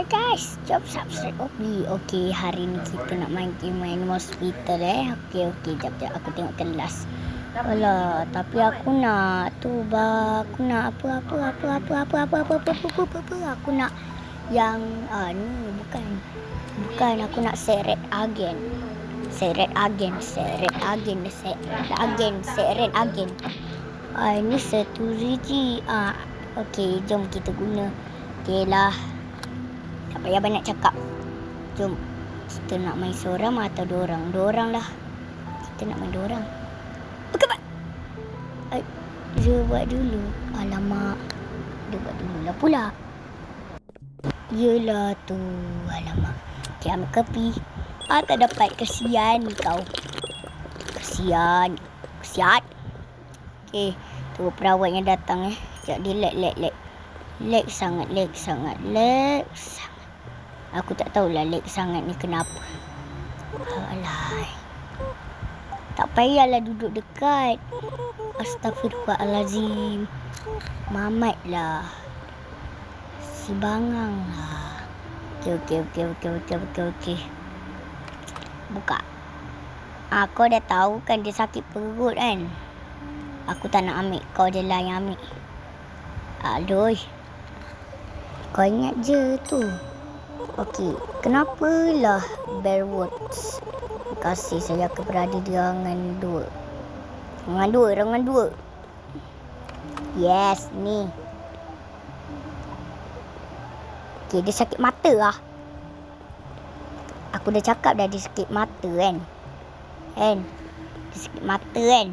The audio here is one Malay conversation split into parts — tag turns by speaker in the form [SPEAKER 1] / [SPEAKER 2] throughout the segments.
[SPEAKER 1] Hai guys, jom subscribe Obi. Okey, hari ni kita nak main game Animal Hospital Okey, jap aku tengok kelas. Alah, tapi aku nak aku nak apa. Aku nak yang ni bukan aku nak seret agen. Ini satu biji. Okey, jom kita guna. Okeylah. Tak payah banyak cakap. Jom. Kita nak main seorang atau dua orang? Dua orang lah. Kita nak main dua orang. Bukan, Pak. Dia buat dulu. Alamak. Dia buat dulu lah pula. Yelah tu. Alamak. Okey, ambil kopi. Tak dapat. Kesian kau. Kesian. Okey. Tu perawat yang datang Sekejap dia lag sangat. Aku tak tahulah lag sangat ni kenapa. Alah. Tak payahlah duduk dekat. Astaghfirullahalazim. Mamat lah. Si bangang lah. Okey. Buka. Kau dah tahu kan dia sakit perut kan? Aku tak nak ambil. Kau je lah yang ambil. Aduh. Kau ingat je tu. Okey. Kenapalah Bear Words? Terima kasih saya kepada dia dengan dua. Dengan dua. Yes, ni. Okey, dia sakit mata lah. Aku dah cakap dah dia sakit mata kan? Dia sakit mata kan?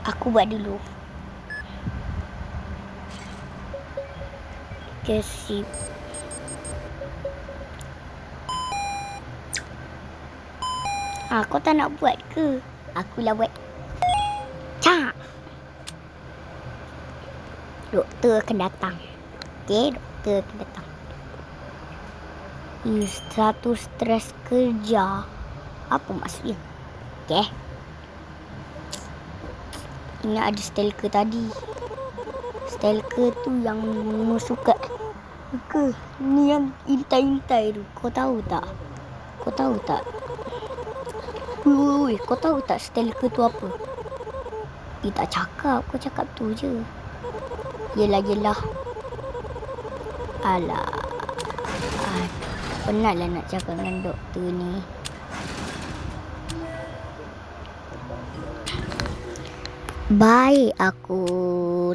[SPEAKER 1] Aku buat dulu. Kesip. Kau tak nak buat ke? Akulah buat. Cak. Doktor akan datang. Okey, doktor akan datang. Satu stres kerja. Apa maksudnya? Okey. Ini ada stalker tadi. Stalker tu yang suka ke? Ni yang intai-intai tu. Kau tahu tak? Ui, kau tahu tak stalker tu apa? Dia tak cakap. Kau cakap tu je. Yelah. Alah. Penatlah nak cakap dengan doktor ni. Baik, aku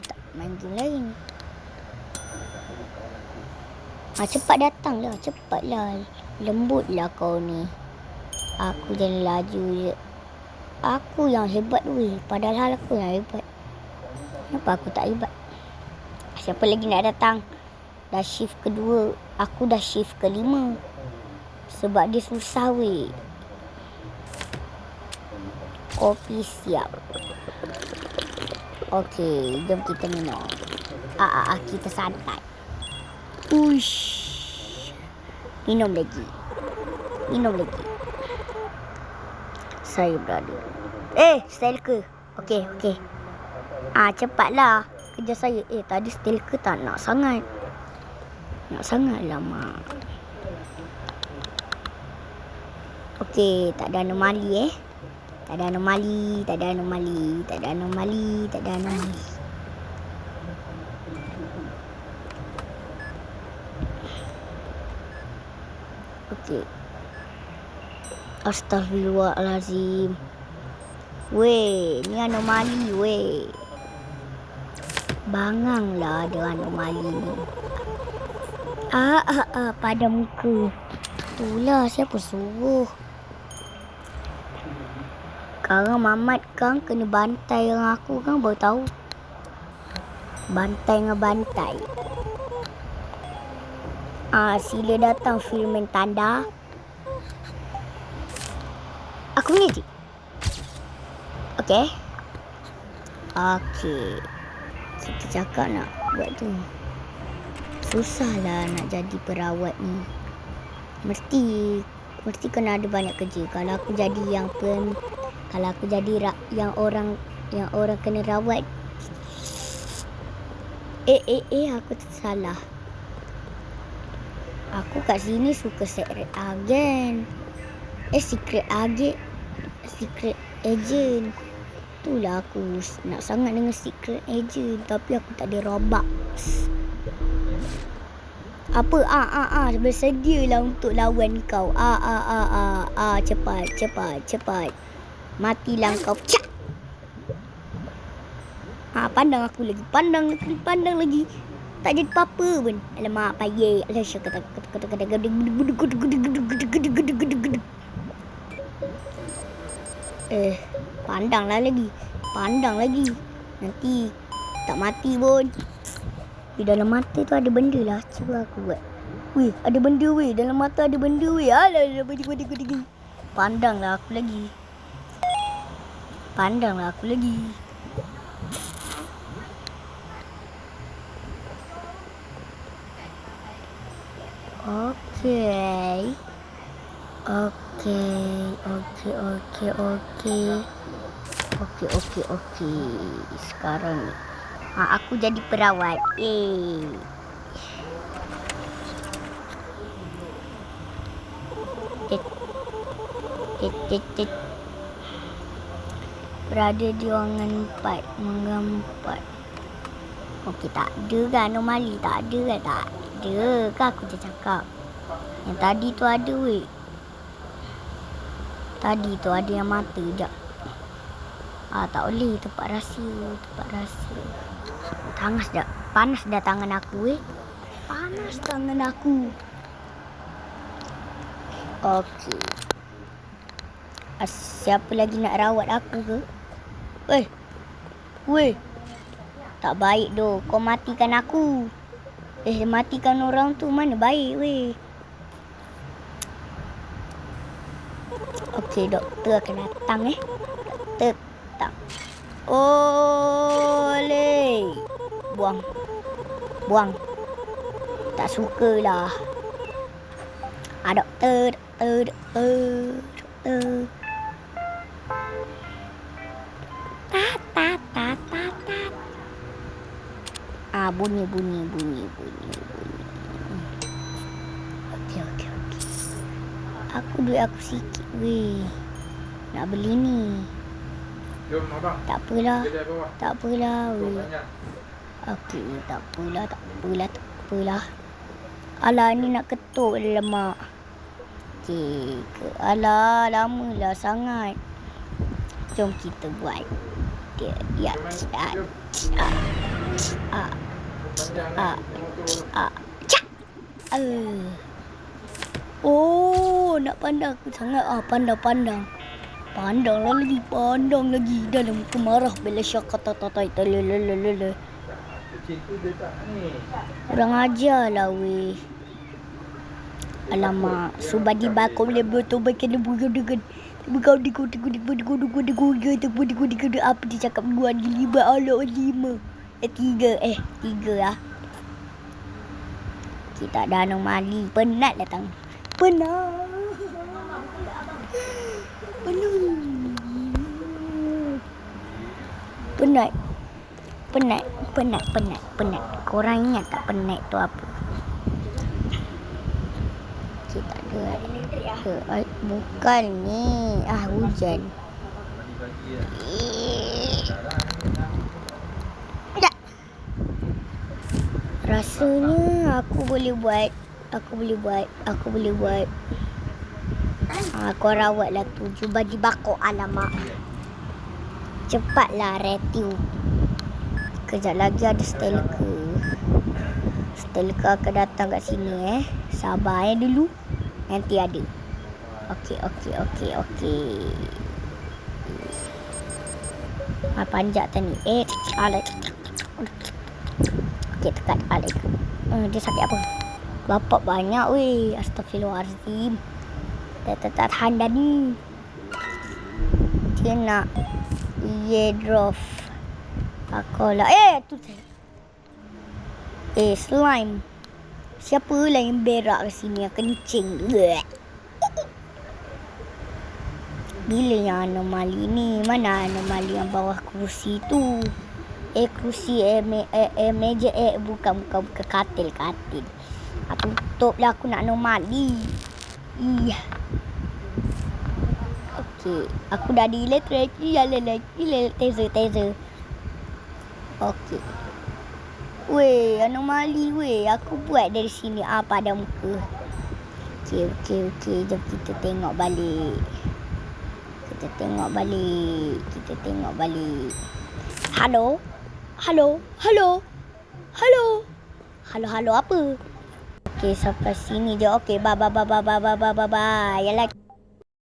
[SPEAKER 1] tak main game lain. Cepat datanglah, cepatlah. Lembutlah kau ni. Aku jangan laju je. Aku yang hebat weh. Padahal aku yang hebat. Kenapa aku tak hebat? Siapa lagi nak datang? Dah shift kedua. Aku dah shift kelima. Sebab dia susah weh. Kopi siap. Okey, jom kita minum. Kita santai. Uish. Minum lagi. Saya berada. Stalker. Okey. Cepatlah. Kerja saya. Tadi stalker tak nak sangat. Lama. Okey, tak ada anomali Tak ada anomali. Okey. Astaghfirullahalazim. Weh, ni anomali weh. Bangang lah ada anomali ni. Pada muka. Itulah siapa suruh. Sekarang Mamat kan kena bantai dengan aku kan baru tahu. Bantai dengan bantai. Sila datang filmen tanda. Aku ni je. Okey. Kita cakap nak buat tu. Susahlah nak jadi perawat ni. Mesti kena ada banyak kerja. Kalau aku jadi yang Kalau aku jadi yang orang kena rawat. Aku tersalah. Aku kat sini suka secret agent. Secret agent. Itulah aku nak sangat dengan secret agent. Tapi aku tak ada Robux. Apa? Bersedialah untuk lawan kau. Cepat. Matilah kau. Cak! Pandang aku lagi. Pandang lagi. Tak jadi apa-apa pun. Alamak, payek. Pandanglah lagi. Nanti tak mati pun. Di dalam mata tu ada benda lah. Cuba aku buat. Weh, ada benda weh. Dalam mata ada benda weh. Alah, Pandanglah aku lagi. Okey. Sekarang ni. Aku jadi perawat. Berada di ruangan 4. Menggampat. Okey, tak ada kan anomali? Tak ada kan? Tak ada kan aku dah cakap. Yang tadi tu ada weh. Tadi tu ada yang mata sekejap. Tak boleh. Tempat rahsia. Panas dah tangan aku weh. Okey. Siapa lagi nak rawat aku ke? Weh. Tak baik doh. Kau matikan aku. Matikan orang tu mana baik weh. Okey, doktor akan datang Doktor datang. Oleh. Buang. Tak sukalah. Doktor. Bunyi. Okey. Duit aku sikit weh. Nak beli ni.
[SPEAKER 2] Jom abang.
[SPEAKER 1] Tak apalah weh. Okey, tak apalah. Alah, ni nak ketuk lemak. Okey. Alah, lamalah sangat. Jom kita buat. Ya. Nak pandang aku sangat. Pandang lagi. Dalam kemarah bila syakat tatai. Kurang ajar lah weh. Alamak, subadi bakau boleh tobat kena bukan dengan kau apa dia cakap 2 di 5 Allah 5 3 lah. Kita ada anomali. Penat datang. Penat. Korang ingat tak penat tu apa? Kita ada. Bukan ni. Hujan. Rasanya aku boleh buat. Kau rawatlah 7 baju bakok. Alamak. Cepatlah retiu. Kejap lagi ada Stelka. Stelka akan datang kat sini Sabar dulu. Nanti ada. Okey. Panjat tadi. Alek. Okey, tekan Alek. Dia sakit apa? Bapak banyak weh. Astagfirullahaladzim. Tak tahan dah ni. Dia nak drop. Akolah. Tu slime. Siapa lah yang berak ke sini? Kencing. Bila yang anomali ni? Mana anomali yang bawah kerusi tu? Kerusi, meja, bukan katil. Tutup lah, aku nak anomali. Iya. Okey, aku dah delete lagi. Taser. Okey. Weh, anomali weh. Aku buat dari sini pada muka. Okey. Jom kita tengok balik. Halo apa? Okey, sampai sini je. Okey, bye. Yalah.